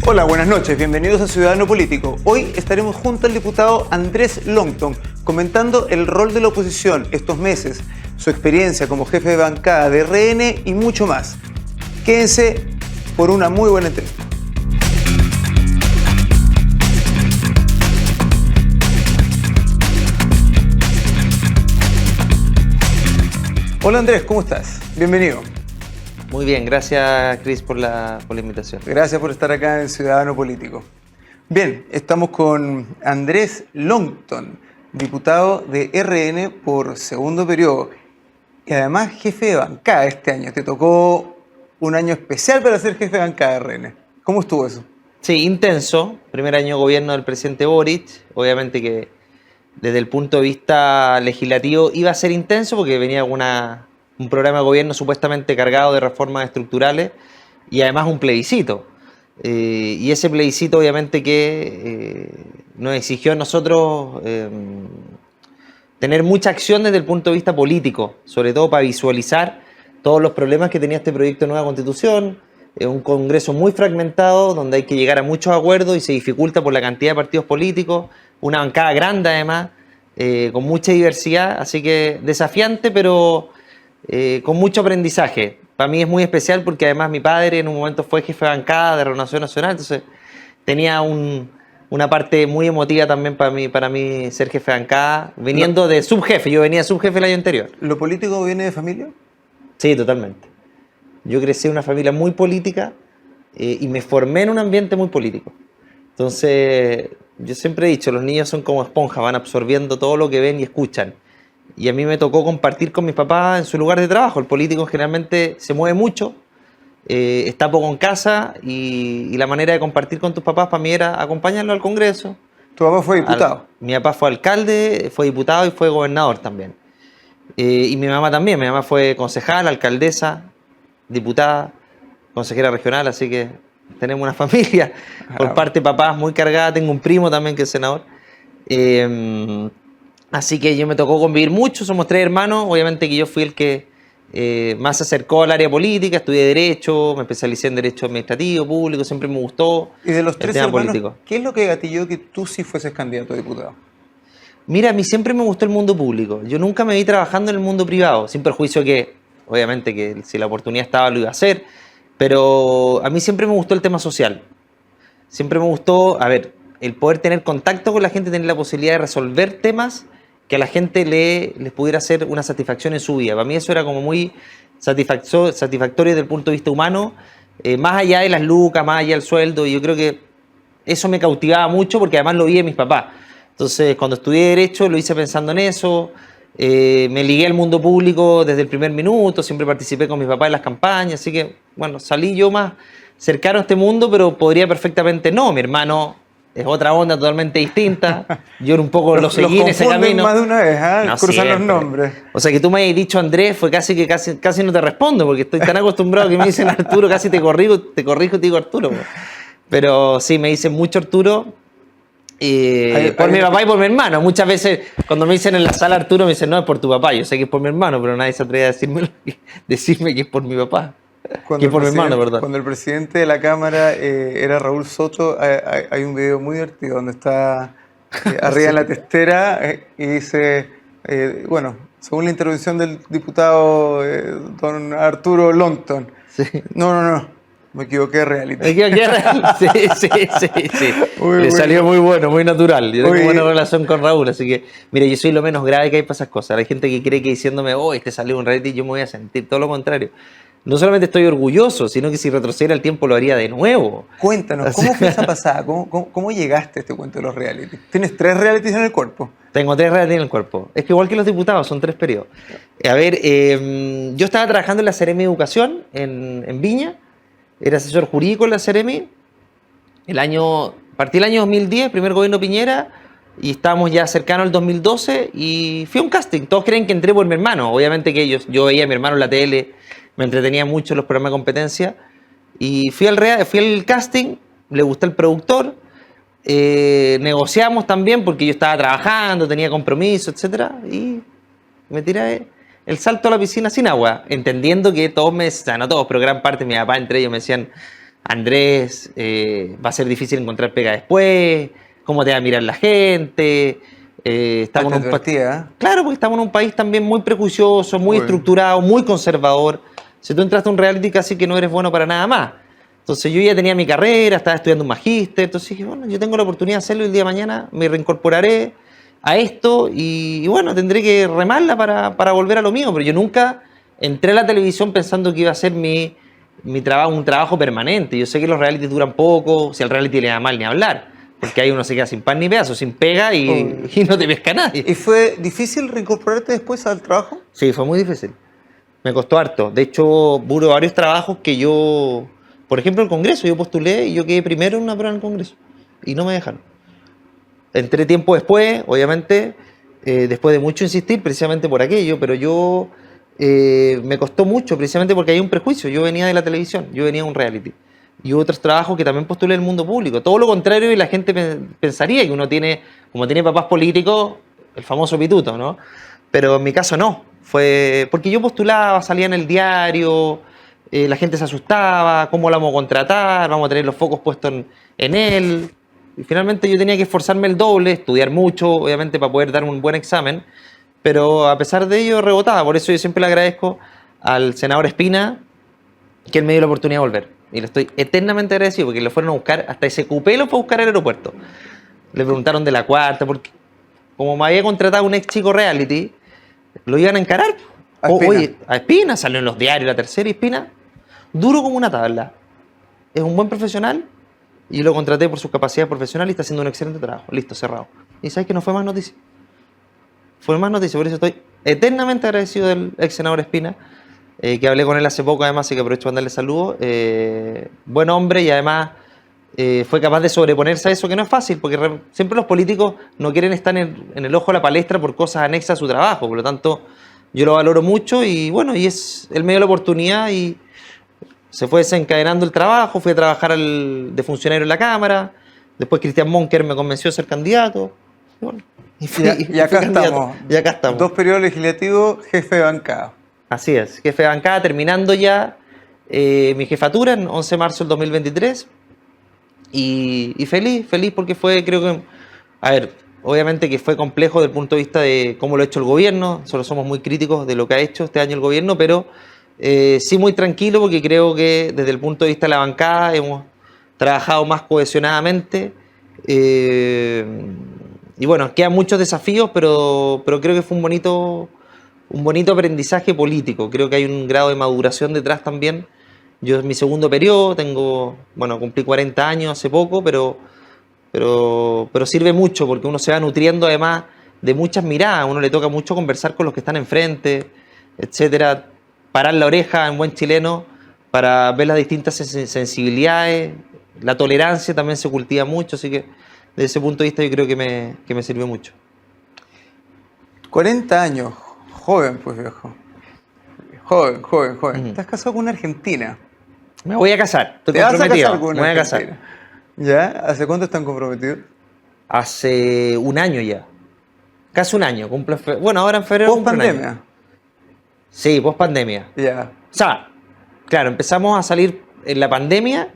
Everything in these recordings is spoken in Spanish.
Hola, buenas noches, bienvenidos a Ciudadano Político. Hoy estaremos junto al diputado Andrés Longton comentando el rol de la oposición estos meses, su experiencia como jefe de bancada de RN y mucho más. Quédense por una muy buena entrevista. Hola Andrés, ¿cómo estás? Bienvenido. Muy bien, gracias Cris por la invitación. Gracias por estar acá en Ciudadano Político. Bien, estamos con Andrés Longton, diputado de RN por segundo periodo y además jefe de bancada este año. Te tocó un año especial para ser jefe de bancada de RN. ¿Cómo estuvo eso? Sí, intenso. Primer año de gobierno del presidente Boric. Obviamente que desde el punto de vista legislativo iba a ser intenso porque venía un programa de gobierno supuestamente cargado de reformas estructurales y además un plebiscito. Y ese plebiscito obviamente que nos exigió a nosotros tener mucha acción desde el punto de vista político, sobre todo para visualizar todos los problemas que tenía este proyecto de nueva constitución, un Congreso muy fragmentado donde hay que llegar a muchos acuerdos y se dificulta por la cantidad de partidos políticos, una bancada grande además, con mucha diversidad, así que desafiante pero con mucho aprendizaje. Para mí es muy especial porque además mi padre en un momento fue jefe de bancada de Renovación Nacional, entonces tenía una parte muy emotiva también para mí ser jefe de bancada, viniendo de subjefe. Yo venía de subjefe el año anterior. ¿Lo político viene de familia? Sí, totalmente. Yo crecí en una familia muy política y me formé en un ambiente muy político. Entonces, yo siempre he dicho, los niños son como esponjas, van absorbiendo todo lo que ven y escuchan. Y a mí me tocó compartir con mis papás en su lugar de trabajo. El político generalmente se mueve mucho, está poco en casa y la manera de compartir con tus papás para mí era acompañarlo al Congreso. ¿Tu papá fue diputado? Mi papá fue alcalde, fue diputado y fue gobernador también. Y mi mamá también. Mi mamá fue concejal, alcaldesa, diputada, consejera regional, así que tenemos una familia por parte de papás muy cargada. Tengo un primo también que es senador. Así que yo me tocó convivir mucho, somos 3 hermanos, obviamente que yo fui el que más se acercó al área política, estudié Derecho, me especialicé en Derecho Administrativo, Público, siempre me gustó. Y de los 3 hermanos, político. ¿Qué es lo que gatilló que tú sí fueses candidato a diputado? Mira, a mí siempre me gustó el mundo público, yo nunca me vi trabajando en el mundo privado, sin perjuicio que, obviamente que si la oportunidad estaba lo iba a hacer, pero a mí siempre me gustó el tema social, siempre me gustó, el poder tener contacto con la gente, tener la posibilidad de resolver temas que a la gente les pudiera hacer una satisfacción en su vida. Para mí eso era como muy satisfactorio desde el punto de vista humano, más allá de las lucas, más allá del sueldo, y yo creo que eso me cautivaba mucho porque además lo vi de mis papás. Entonces, cuando estudié Derecho lo hice pensando en eso, me ligué al mundo público desde el primer minuto, siempre participé con mis papás en las campañas, así que, bueno, salí yo más cercano a este mundo, pero podría perfectamente no, mi hermano es otra onda totalmente distinta. Yo un poco lo seguí en ese camino. Más de una vez, ¿eh? No Cruzan siempre. los nombres. O sea, que tú me hayas dicho Andrés, fue casi no te respondo, porque estoy tan acostumbrado que me dicen Arturo, casi te corrijo y te digo Arturo. Pero sí, me dicen mucho Arturo. Por mi papá y por mi hermano. Muchas veces cuando me dicen en la sala Arturo, me dicen, no, es por tu papá. Yo sé que es por mi hermano, pero nadie se atreve a decirme que es por mi papá. Que es por mi hermano, perdón. Cuando el presidente de la Cámara era Raúl Soto, hay un video muy divertido donde está arriba en la testera y dice, bueno, según la intervención del diputado don Arturo Longton. Sí. No, me equivoqué de reality. Sí. Le salió muy bueno, muy natural. Yo tengo buena relación con Raúl, así que, mire, yo soy lo menos grave que hay para esas cosas. Hay gente que cree que diciéndome, te salió un reality, yo me voy a sentir todo lo contrario. No solamente estoy orgulloso, sino que si retrocediera el tiempo lo haría de nuevo. Cuéntanos, ¿cómo fue esa pasada? ¿Cómo llegaste a este cuento de los realities? ¿Tienes 3 realities en el cuerpo? Tengo 3 realities en el cuerpo. Es que igual que los diputados, son 3 periodos. Yo estaba trabajando en la Seremi de Educación, en Viña. Era asesor jurídico en la Seremi. Partí el año 2010, primer gobierno Piñera, y estábamos ya cercanos al 2012, y fui a un casting. Todos creen que entré por mi hermano. Obviamente que yo veía a mi hermano en la tele, me entretenía mucho en los programas de competencia, y fui al casting, le gustó el productor, negociamos también porque yo estaba trabajando, tenía compromiso, etcétera, y me tiré el salto a la piscina sin agua, entendiendo que todos no todos, pero gran parte, mi papá entre ellos me decían, Andrés, va a ser difícil encontrar pega después, cómo te va a mirar la gente. Estamos en un claro, porque estamos en un país también muy prejuicioso, muy estructurado, muy conservador. Si tú entraste a un reality casi que no eres bueno para nada más. Entonces yo ya tenía mi carrera, estaba estudiando un magíster, entonces dije, bueno, yo tengo la oportunidad de hacerlo y el día de mañana me reincorporaré a esto y bueno, tendré que remarla para volver a lo mío, pero yo nunca entré a la televisión pensando que iba a ser mi trabajo, un trabajo permanente. Yo sé que los reality duran poco, si al reality le da mal ni hablar, porque ahí uno se queda sin pan ni pedazo, sin pega y no te pesca nadie. ¿Y fue difícil reincorporarte después al trabajo? Sí, fue muy difícil. Me costó harto. De hecho, hubo varios trabajos que yo, por ejemplo, el Congreso, yo postulé y yo quedé primero en una prueba en el Congreso y no me dejaron. Entré tiempo después, obviamente, después de mucho insistir, precisamente por aquello, pero yo me costó mucho, precisamente porque hay un prejuicio. Yo venía de la televisión, yo venía de un reality. Y hubo otros trabajos que también postulé en el mundo público. Todo lo contrario, y la gente pensaría que uno tiene, como tiene papás políticos, el famoso pituto, ¿no? Pero en mi caso no. Fue porque yo postulaba, salía en el diario, la gente se asustaba, ¿cómo la vamos a contratar? Vamos a tener los focos puestos en él. Y finalmente yo tenía que esforzarme el doble, estudiar mucho, obviamente, para poder dar un buen examen. Pero a pesar de ello, rebotaba. Por eso yo siempre le agradezco al senador Espina que él me dio la oportunidad de volver. Y le estoy eternamente agradecido porque lo fueron a buscar, hasta SQP lo fue a buscar al aeropuerto. Le preguntaron de la cuarta, porque como me había contratado un ex chico reality, lo iban a encarar. Oye, a Espina, salió en los diarios la tercera y Espina, duro como una tabla. Es un buen profesional y yo lo contraté por sus capacidades profesionales y está haciendo un excelente trabajo. Listo, cerrado. Y sabes que no fue más noticia. Fue más noticia, por eso estoy eternamente agradecido del ex senador Espina, que hablé con él hace poco además y que aprovecho para darle saludos. Buen hombre y además fue capaz de sobreponerse a eso, que no es fácil, porque siempre los políticos no quieren estar en el ojo de la palestra por cosas anexas a su trabajo, por lo tanto yo lo valoro mucho y bueno, y él me dio la oportunidad y se fue desencadenando el trabajo, fui a trabajar de funcionario en la Cámara, después Cristian Monker me convenció de ser candidato, y bueno, y acá estamos. Y acá estamos. 2 periodos legislativos, jefe de bancada. Así es, jefe de bancada, terminando ya mi jefatura en 11 de marzo del 2023. Y feliz porque fue, creo que, a ver, obviamente que fue complejo desde el punto de vista de cómo lo ha hecho el gobierno, solo somos muy críticos de lo que ha hecho este año el gobierno, pero sí muy tranquilo porque creo que desde el punto de vista de la bancada hemos trabajado más cohesionadamente. Y bueno, quedan muchos desafíos, pero creo que fue un bonito aprendizaje político. Creo que hay un grado de maduración detrás también. Yo es mi segundo periodo, cumplí 40 años hace poco, pero sirve mucho porque uno se va nutriendo además de muchas miradas. A uno le toca mucho conversar con los que están enfrente, etcétera. Parar la oreja en buen chileno para ver las distintas sensibilidades. La tolerancia también se cultiva mucho, así que desde ese punto de vista yo creo que me sirvió mucho. 40 años, joven pues viejo. Joven. ¿Estás casado con una argentina? Me voy a casar, estoy comprometido. ¿Te vas a casar con una argentina? Me voy a casar. ¿Ya? ¿Hace cuánto están comprometidos? Hace un año ya. Casi un año. Bueno, ahora en febrero. ¿Post pandemia? Sí, post pandemia. Ya. O sea, claro, empezamos a salir en la pandemia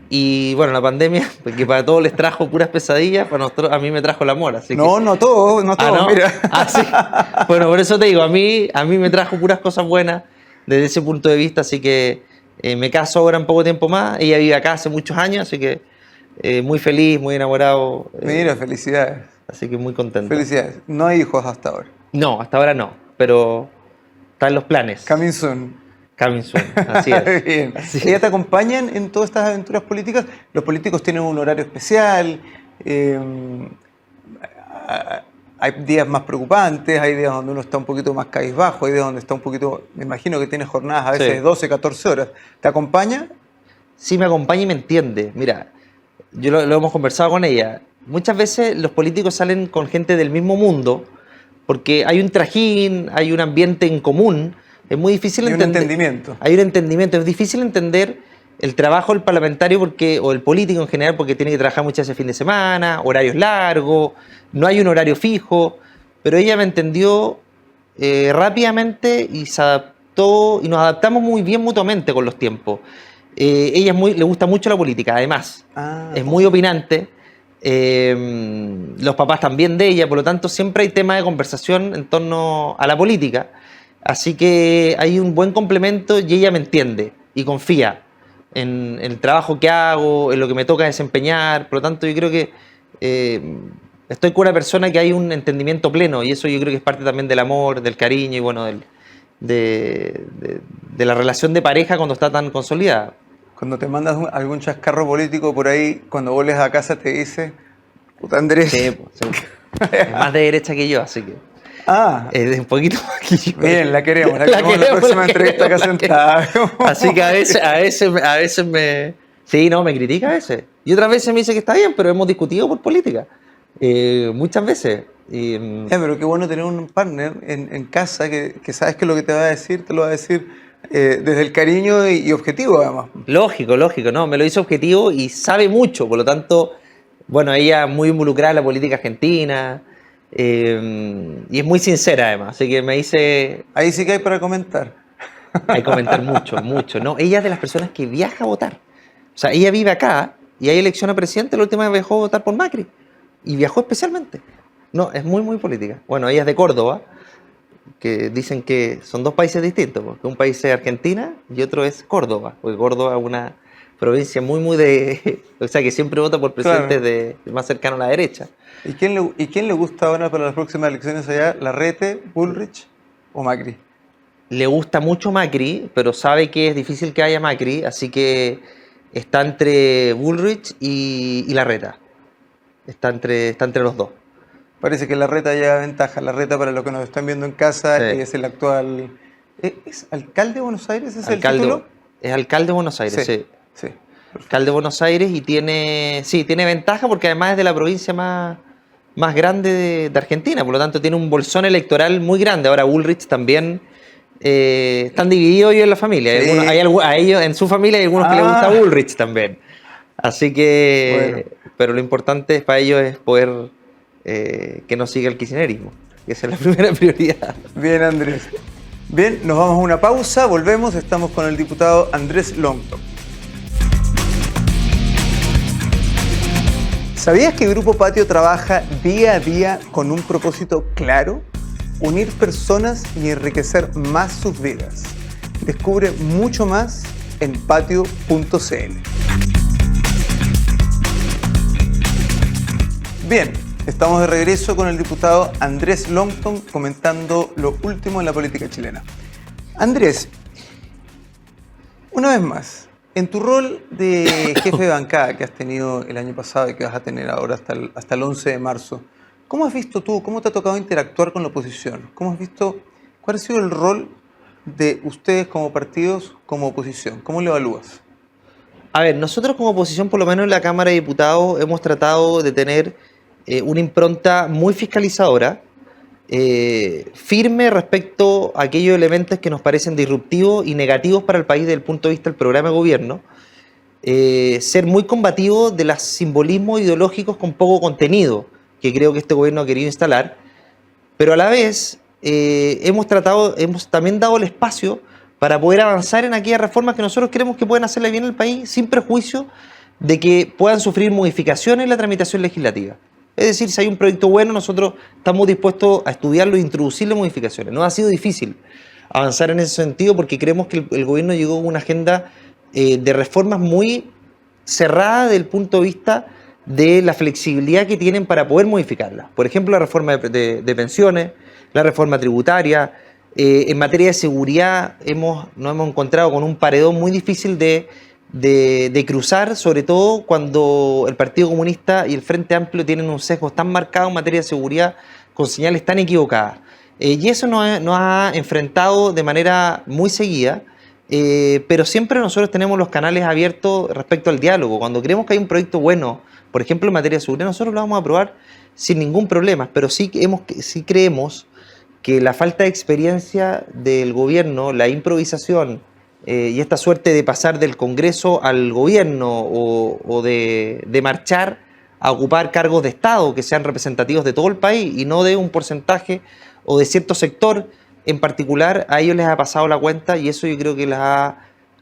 y bueno, la pandemia, porque para todos les trajo puras pesadillas, para nosotros, a mí me trajo el amor. Así no, que... no todo, ¿no? Mira. Sí. Bueno, por eso te digo, a mí me trajo puras cosas buenas desde ese punto de vista, así que me caso ahora en poco tiempo más. Ella vive acá hace muchos años, así que muy feliz, muy enamorado. Mira, felicidades. Así que muy contento. Felicidades. No hay hijos hasta ahora. No, hasta ahora no, pero están los planes. Coming soon. Coming soon, así es. Bien. ¿Ellas te acompañan en todas estas aventuras políticas? Los políticos tienen un horario especial. Hay días más preocupantes, hay días donde uno está un poquito más cabizbajo, hay días donde está un poquito, me imagino que tiene jornadas a veces de 12, 14 horas. ¿Te acompaña? Sí, me acompaña y me entiende. Mira, yo lo hemos conversado con ella. Muchas veces los políticos salen con gente del mismo mundo porque hay un trajín, hay un ambiente en común. Es muy difícil entender. Hay un entendimiento. Hay un entendimiento. Es difícil entender el trabajo del parlamentario o el político en general porque tiene que trabajar muchas veces fin de semana, horarios largos, no hay un horario fijo. Pero ella me entendió rápidamente y se adaptó y nos adaptamos muy bien mutuamente con los tiempos. ella le gusta mucho la política, además. Es muy opinante. Los papás también de ella, por lo tanto siempre hay temas de conversación en torno a la política. Así que hay un buen complemento y ella me entiende y confía en el trabajo que hago, en lo que me toca desempeñar. Por lo tanto, yo creo que estoy con una persona que hay un entendimiento pleno y eso yo creo que es parte también del amor, del cariño y bueno, de la relación de pareja cuando está tan consolidada. Cuando te mandas algún chascarro político por ahí, cuando vuelves a casa te dice, puta Andrés. Sí, sí. Es más de derecha que yo, así que. Es un poquito más que yo. Bien, la queremos en la próxima entrevista acá sentada. Así que a veces me. Sí, no, me critica a veces. Y otras veces me dice que está bien, pero hemos discutido por política. Muchas veces. Pero qué bueno tener un partner en casa que sabes que lo que te va a decir, te lo va a decir desde el cariño y objetivo, además. Lógico, no, me lo hizo objetivo y sabe mucho, por lo tanto, bueno, ella muy involucrada en la política argentina y es muy sincera además, así que me dice... Ahí sí que hay para comentar. Hay que comentar mucho, ¿no? Ella es de las personas que viaja a votar. O sea, ella vive acá y hay elección a presidente, la última vez viajó a votar por Macri y viajó especialmente. No, es muy política. Bueno, ella es de Córdoba, que dicen que son dos países distintos, porque un país es Argentina y otro es Córdoba, porque Córdoba es una provincia muy de... O sea, que siempre vota por presidentes más cercanos a la derecha. ¿Y quién le gusta ahora para las próximas elecciones allá? ¿Larrete, Bullrich o Macri? Le gusta mucho Macri, pero sabe que es difícil que haya Macri, así que está entre Bullrich y Larreta. Está entre los dos. Parece que Larreta lleva ventaja. Larreta, para los que nos están viendo en casa, Sí. es el actual... ¿Es alcalde de Buenos Aires? ¿Es el título? Es alcalde de Buenos Aires, sí. Sí. Alcalde de Buenos Aires y tiene ventaja porque además es de la provincia más grande de Argentina, por lo tanto tiene un bolsón electoral muy grande. Ahora Bullrich también están divididos ellos en la familia. Sí. A ellos, en su familia hay algunos que les gusta Bullrich también. Así que, bueno. Pero lo importante para ellos es poder que no siga el kirchnerismo. Esa es la primera prioridad. Bien, Andrés. Bien, nos vamos a una pausa, volvemos, estamos con el diputado Andrés Longton. ¿Sabías que Grupo Patio trabaja día a día con un propósito claro? Unir personas y enriquecer más sus vidas. Descubre mucho más en patio.cl. Bien, estamos de regreso con el diputado Andrés Longton comentando lo último en la política chilena. Andrés, una vez más, en tu rol de jefe de bancada que has tenido el año pasado y que vas a tener ahora hasta el 11 de marzo, ¿cómo has visto tú, cómo te ha tocado interactuar con la oposición? ¿Cómo has visto, cuál ha sido el rol de ustedes como partidos, como oposición? ¿Cómo lo evalúas? A ver, nosotros como oposición, por lo menos en la Cámara de Diputados, hemos tratado de tener una impronta muy fiscalizadora, firme respecto a aquellos elementos que nos parecen disruptivos y negativos para el país desde el punto de vista del programa de gobierno, ser muy combativo de los simbolismos ideológicos con poco contenido que creo que este gobierno ha querido instalar, pero a la vez hemos también dado el espacio para poder avanzar en aquellas reformas que nosotros creemos que pueden hacerle bien al país sin perjuicio de que puedan sufrir modificaciones en la tramitación legislativa. Es decir, si hay un proyecto bueno, nosotros estamos dispuestos a estudiarlo e introducirle modificaciones. No ha sido difícil avanzar en ese sentido porque creemos que el gobierno llegó con una agenda de reformas muy cerrada desde el punto de vista de la flexibilidad que tienen para poder modificarlas. Por ejemplo, la reforma de pensiones, la reforma tributaria. En materia de seguridad nos hemos encontrado con un paredón muy difícil de cruzar, sobre todo cuando el Partido Comunista y el Frente Amplio tienen un sesgo tan marcado en materia de seguridad con señales tan equivocadas. Y eso nos ha enfrentado de manera muy seguida, pero siempre nosotros tenemos los canales abiertos respecto al diálogo. Cuando creemos que hay un proyecto bueno, por ejemplo en materia de seguridad, nosotros lo vamos a aprobar sin ningún problema, pero sí creemos que la falta de experiencia del gobierno, la improvisación y esta suerte de pasar del Congreso al gobierno o de marchar a ocupar cargos de Estado que sean representativos de todo el país y no de un porcentaje o de cierto sector en particular, a ellos les ha pasado la cuenta y eso yo creo que los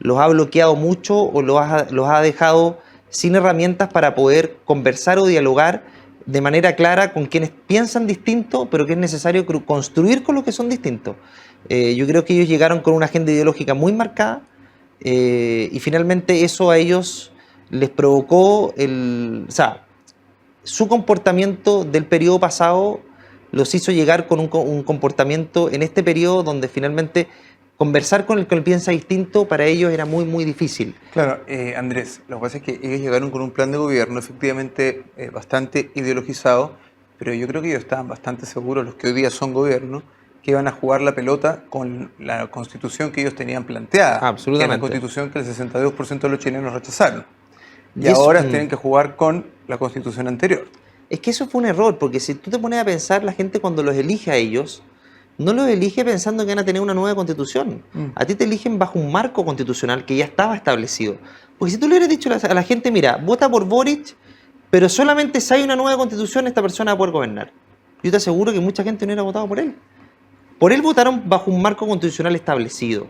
los ha bloqueado mucho o los ha dejado sin herramientas para poder conversar o dialogar de manera clara con quienes piensan distinto, pero que es necesario construir con los que son distintos. Yo creo que ellos llegaron con una agenda ideológica muy marcada y finalmente eso a ellos les provocó su comportamiento del periodo pasado los hizo llegar con un comportamiento en este periodo donde finalmente conversar con el que piensa distinto para ellos era muy, muy difícil. Claro, Andrés, lo que pasa es que ellos llegaron con un plan de gobierno efectivamente bastante ideologizado, pero yo creo que ellos estaban bastante seguros, los que hoy día son gobierno, que iban a jugar la pelota con la constitución que ellos tenían planteada. Absolutamente. Que era una constitución que el 62% de los chilenos rechazaron. Y eso, ahora tienen que jugar con la constitución anterior. Es que eso fue un error, porque si tú te pones a pensar, la gente cuando los elige a ellos, no los elige pensando que van a tener una nueva constitución. A ti te eligen bajo un marco constitucional que ya estaba establecido. Porque si tú le hubieras dicho a la gente, mira, vota por Boric, pero solamente si hay una nueva constitución, esta persona va a poder gobernar. Yo te aseguro que mucha gente no hubiera votado por él. Por él votaron bajo un marco constitucional establecido.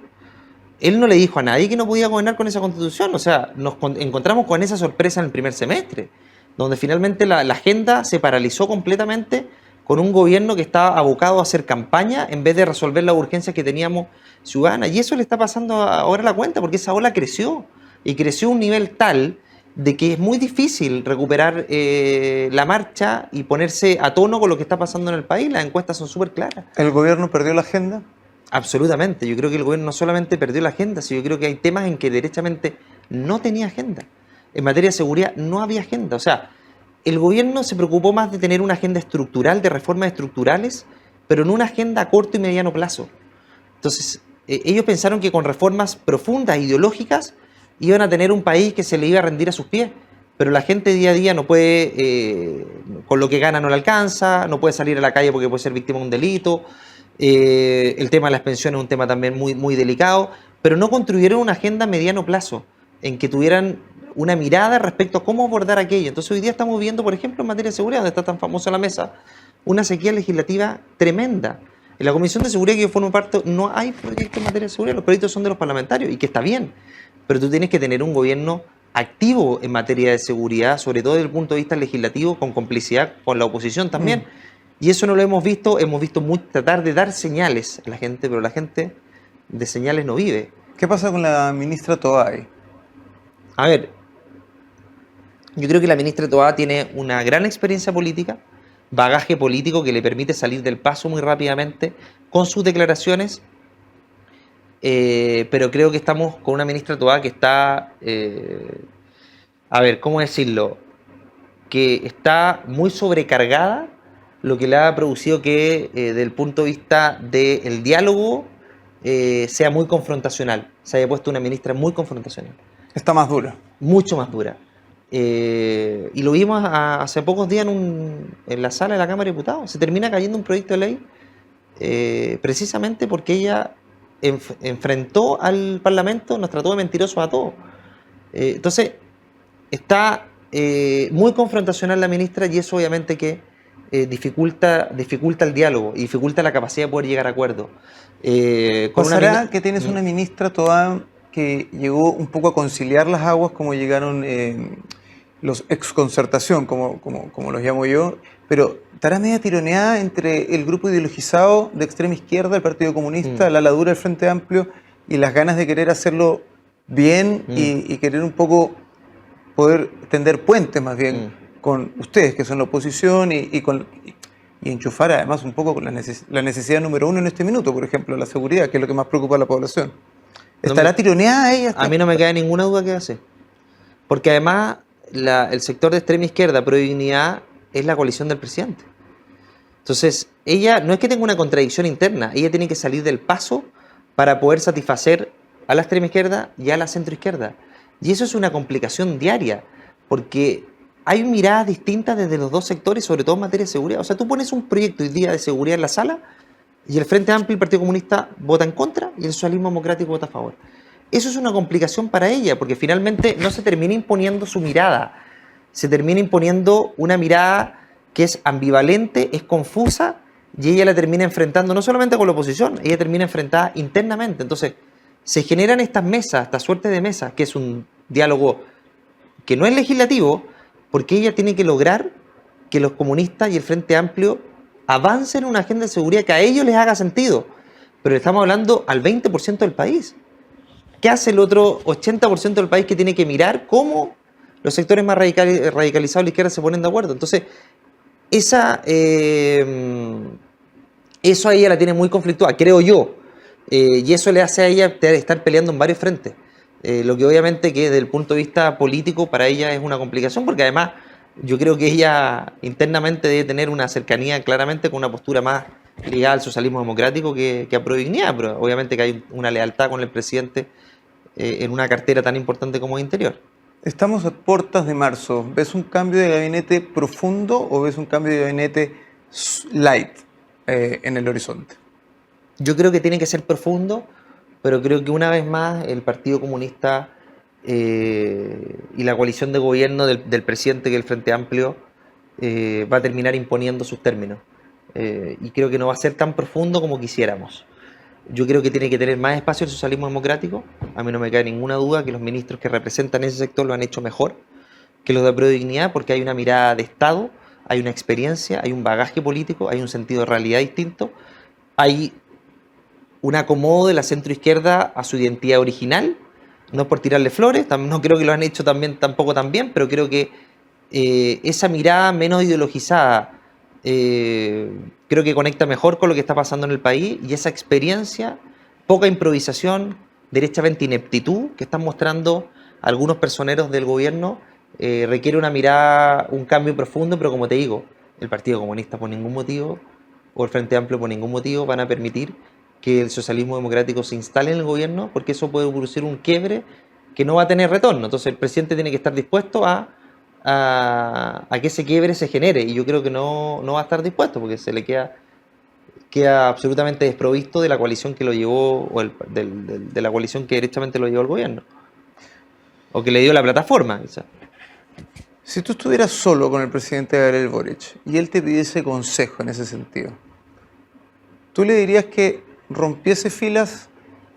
Él no le dijo a nadie que no podía gobernar con esa constitución. O sea, nos encontramos con esa sorpresa en el primer semestre, donde finalmente la agenda se paralizó completamente con un gobierno que estaba abocado a hacer campaña en vez de resolver las urgencias que teníamos ciudadanas. Y eso le está pasando ahora la cuenta, porque esa ola creció. Y creció a un nivel tal de que es muy difícil recuperar la marcha y ponerse a tono con lo que está pasando en el país. Las encuestas son súper claras. ¿El gobierno perdió la agenda? Absolutamente. Yo creo que el gobierno no solamente perdió la agenda, sino yo creo que hay temas en que derechamente no tenía agenda. En materia de seguridad no había agenda. O sea, el gobierno se preocupó más de tener una agenda estructural, de reformas estructurales, pero no una agenda a corto y mediano plazo. Entonces, ellos pensaron que con reformas profundas, ideológicas, iban a tener un país que se le iba a rendir a sus pies. Pero la gente día a día no puede, con lo que gana no le alcanza, no puede salir a la calle porque puede ser víctima de un delito. El tema de las pensiones es un tema también muy, muy delicado, pero no construyeron una agenda a mediano plazo en que tuvieran una mirada respecto a cómo abordar aquello. Entonces hoy día estamos viendo, por ejemplo, en materia de seguridad, donde está tan famosa la mesa, una sequía legislativa tremenda. En la Comisión de Seguridad que yo formo parte no hay proyectos en materia de seguridad, los proyectos son de los parlamentarios y que está bien, pero tú tienes que tener un gobierno activo en materia de seguridad, sobre todo desde el punto de vista legislativo, con complicidad con la oposición también. Y eso no lo hemos visto tratar de dar señales a la gente, pero la gente de señales no vive. ¿Qué pasa con la ministra Toay? A ver, yo creo que la ministra Toá tiene una gran experiencia política, bagaje político que le permite salir del paso muy rápidamente con sus declaraciones, pero creo que estamos con una ministra Toá que está, a ver, ¿cómo decirlo? Que está muy sobrecargada, lo que le ha producido que, desde el punto de vista del diálogo, sea muy confrontacional. Se haya puesto una ministra muy confrontacional. Está más dura. Mucho más dura. Y lo vimos hace pocos días en la sala de la Cámara de Diputados. Se termina cayendo un proyecto de ley precisamente porque ella enfrentó al Parlamento, nos trató de mentirosos a todos. Entonces, está muy confrontacional la ministra y eso obviamente que dificulta el diálogo y dificulta la capacidad de poder llegar a acuerdos. ¿Pasará que tienes una ministra toda que llegó un poco a conciliar las aguas como llegaron los exconcertación, como los llamo yo, pero estará media tironeada entre el grupo ideologizado de extrema izquierda, el Partido Comunista, la ladura del Frente Amplio y las ganas de querer hacerlo bien y querer un poco poder tender puentes más bien con ustedes que son la oposición y enchufar además un poco con la necesidad número uno en este minuto, por ejemplo, la seguridad, que es lo que más preocupa a la población. ¿Estará tironeada ella? A mí no me queda ninguna duda que hace. Porque además el sector de extrema izquierda, Pro Dignidad, es la coalición del presidente. Entonces, ella no es que tenga una contradicción interna, ella tiene que salir del paso para poder satisfacer a la extrema izquierda y a la centro izquierda. Y eso es una complicación diaria, porque hay miradas distintas desde los dos sectores, sobre todo en materia de seguridad. O sea, tú pones un proyecto hoy día de seguridad en la sala y el Frente Amplio y el Partido Comunista vota en contra y el Socialismo Democrático vota a favor. Eso es una complicación para ella, porque finalmente no se termina imponiendo su mirada, se termina imponiendo una mirada que es ambivalente, es confusa, y ella la termina enfrentando no solamente con la oposición, ella termina enfrentada internamente. Entonces, se generan estas mesas, esta suerte de mesas, que es un diálogo que no es legislativo, porque ella tiene que lograr que los comunistas y el Frente Amplio avancen en una agenda de seguridad que a ellos les haga sentido. Pero estamos hablando al 20% del país. ¿Qué hace el otro 80% del país que tiene que mirar cómo los sectores más radicalizados de la izquierda se ponen de acuerdo? Entonces, eso a ella la tiene muy conflictuada, creo yo. Y eso le hace a ella estar peleando en varios frentes. Lo que obviamente que desde el punto de vista político para ella es una complicación, porque además yo creo que ella internamente debe tener una cercanía claramente con una postura más ligada al socialismo democrático que a Prodignidad, pero obviamente que hay una lealtad con el presidente en una cartera tan importante como Interior. Estamos a puertas de marzo. ¿Ves un cambio de gabinete profundo o ves un cambio de gabinete light en el horizonte? Yo creo que tiene que ser profundo, pero creo que una vez más el Partido Comunista y la coalición de gobierno del presidente, que es el Frente Amplio, va a terminar imponiendo sus términos. Y creo que no va a ser tan profundo como quisiéramos. Yo creo que tiene que tener más espacio el socialismo democrático. A mí no me cae ninguna duda que los ministros que representan ese sector lo han hecho mejor que los de Prodignidad, porque hay una mirada de Estado, hay una experiencia, hay un bagaje político, hay un sentido de realidad distinto, hay un acomodo de la centroizquierda a su identidad original, no por tirarle flores, no creo que lo han hecho tampoco tan bien, pero creo que esa mirada menos ideologizada creo que conecta mejor con lo que está pasando en el país, y esa experiencia, poca improvisación, derechamente ineptitud que están mostrando algunos personeros del gobierno, requiere una mirada, un cambio profundo, pero como te digo, el Partido Comunista por ningún motivo, o el Frente Amplio por ningún motivo, van a permitir que el socialismo democrático se instale en el gobierno, porque eso puede producir un quiebre que no va a tener retorno. Entonces el presidente tiene que estar dispuesto a que ese quiebre se genere, y yo creo que no va a estar dispuesto, porque se le queda absolutamente desprovisto de la coalición que lo llevó, o de la coalición que directamente lo llevó al gobierno, o que le dio la plataforma, quizás. Si tú estuvieras solo con el presidente Gabriel Boric y él te pidiese consejo en ese sentido, ¿tú le dirías que rompiese filas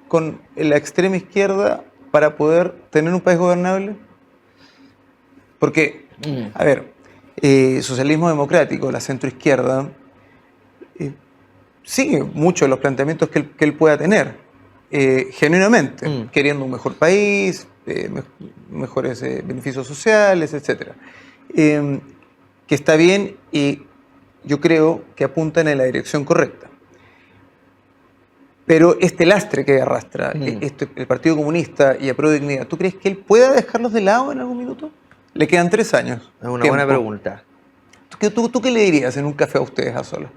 con la extrema izquierda para poder tener un país gobernable? Porque, a ver, socialismo democrático, la centroizquierda, sigue muchos de los planteamientos que él pueda tener, genuinamente, queriendo un mejor país, mejores beneficios sociales, etc. Que está bien, y yo creo que apuntan en la dirección correcta. Pero este lastre que arrastra el Partido Comunista y a Prodignidad, ¿tú crees que él pueda dejarlos de lado en algún minuto? Le quedan 3 años. Es una buena pregunta. ¿Tú qué le dirías en un café a ustedes a solas?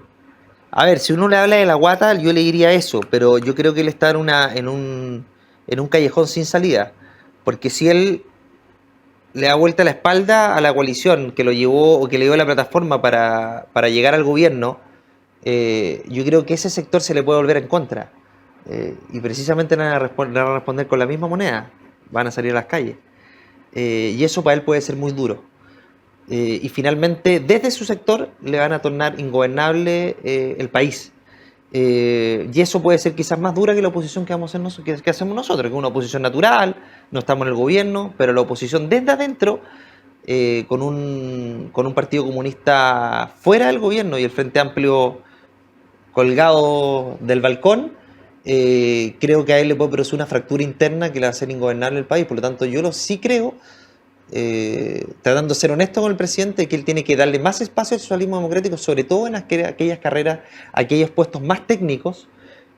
A ver, si uno le habla de la guata, yo le diría eso, pero yo creo que él está en un callejón sin salida. Porque si él le da vuelta la espalda a la coalición que lo llevó, o que le dio la plataforma para llegar al gobierno, yo creo que ese sector se le puede volver en contra. Y precisamente le van a responder con la misma moneda. Van a salir a las calles. Y eso para él puede ser muy duro. Y finalmente, desde su sector, le van a tornar ingobernable el país. Y eso puede ser quizás más dura que la oposición que hacemos nosotros, que es una oposición natural, no estamos en el gobierno, pero la oposición desde adentro, con un Partido Comunista fuera del gobierno y el Frente Amplio colgado del balcón, creo que a él le puede producir una fractura interna que le va a hacer ingobernable el país. Por lo tanto, yo sí creo, tratando de ser honesto con el presidente, que él tiene que darle más espacio al socialismo democrático, sobre todo en aquellas carreras, aquellos puestos más técnicos,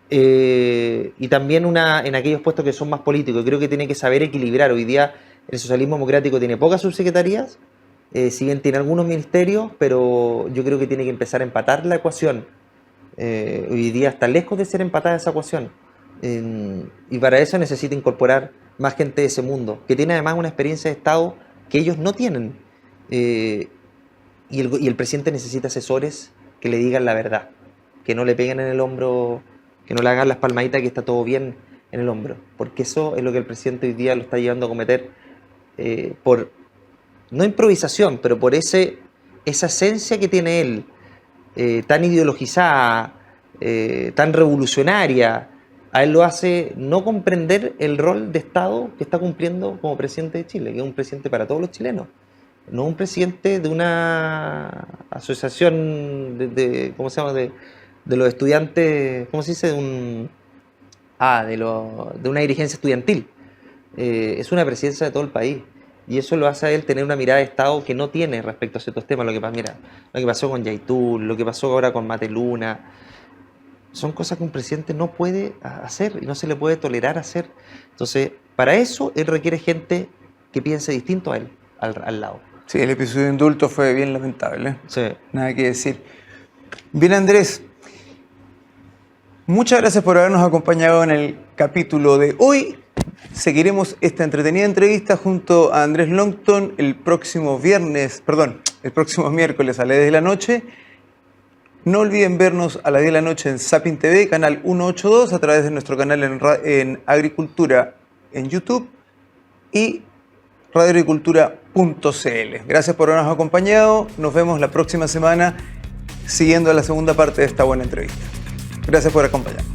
y también en aquellos puestos que son más políticos. Creo que tiene que saber equilibrar. Hoy día el socialismo democrático tiene pocas subsecretarías, si bien tiene algunos ministerios, pero yo creo que tiene que empezar a empatar la ecuación. Hoy día está lejos de ser empatada esa ecuación, y para eso necesita incorporar más gente de ese mundo, que tiene además una experiencia de Estado que ellos no tienen, y el presidente necesita asesores que le digan la verdad, que no le peguen en el hombro, que no le hagan las palmaditas que está todo bien en el hombro, porque eso es lo que el presidente hoy día lo está llevando a cometer, por no improvisación, pero por esa esencia que tiene él, tan ideologizada, tan revolucionaria, a él lo hace no comprender el rol de Estado que está cumpliendo como presidente de Chile, que es un presidente para todos los chilenos, no un presidente de una asociación ¿cómo se llama? De los estudiantes, ¿cómo se dice? De una dirigencia estudiantil. Es una presidencia de todo el país. Y eso lo hace a él tener una mirada de Estado que no tiene respecto a ciertos temas. Lo que pasó con Yaitul, lo que pasó ahora con Mateluna, son cosas que un presidente no puede hacer y no se le puede tolerar hacer. Entonces, para eso él requiere gente que piense distinto a él, al lado. Sí, el episodio de indulto fue bien lamentable. Sí. Nada que decir. Bien, Andrés, muchas gracias por habernos acompañado en el capítulo de hoy. Seguiremos esta entretenida entrevista junto a Andrés Longton el próximo miércoles a las 10 de la noche. No olviden vernos a las 10 de la noche en Sapin TV, canal 182, a través de nuestro canal en Agricultura en YouTube y radioagricultura.cl. Gracias por habernos acompañado. Nos vemos la próxima semana siguiendo la segunda parte de esta buena entrevista. Gracias por acompañarnos.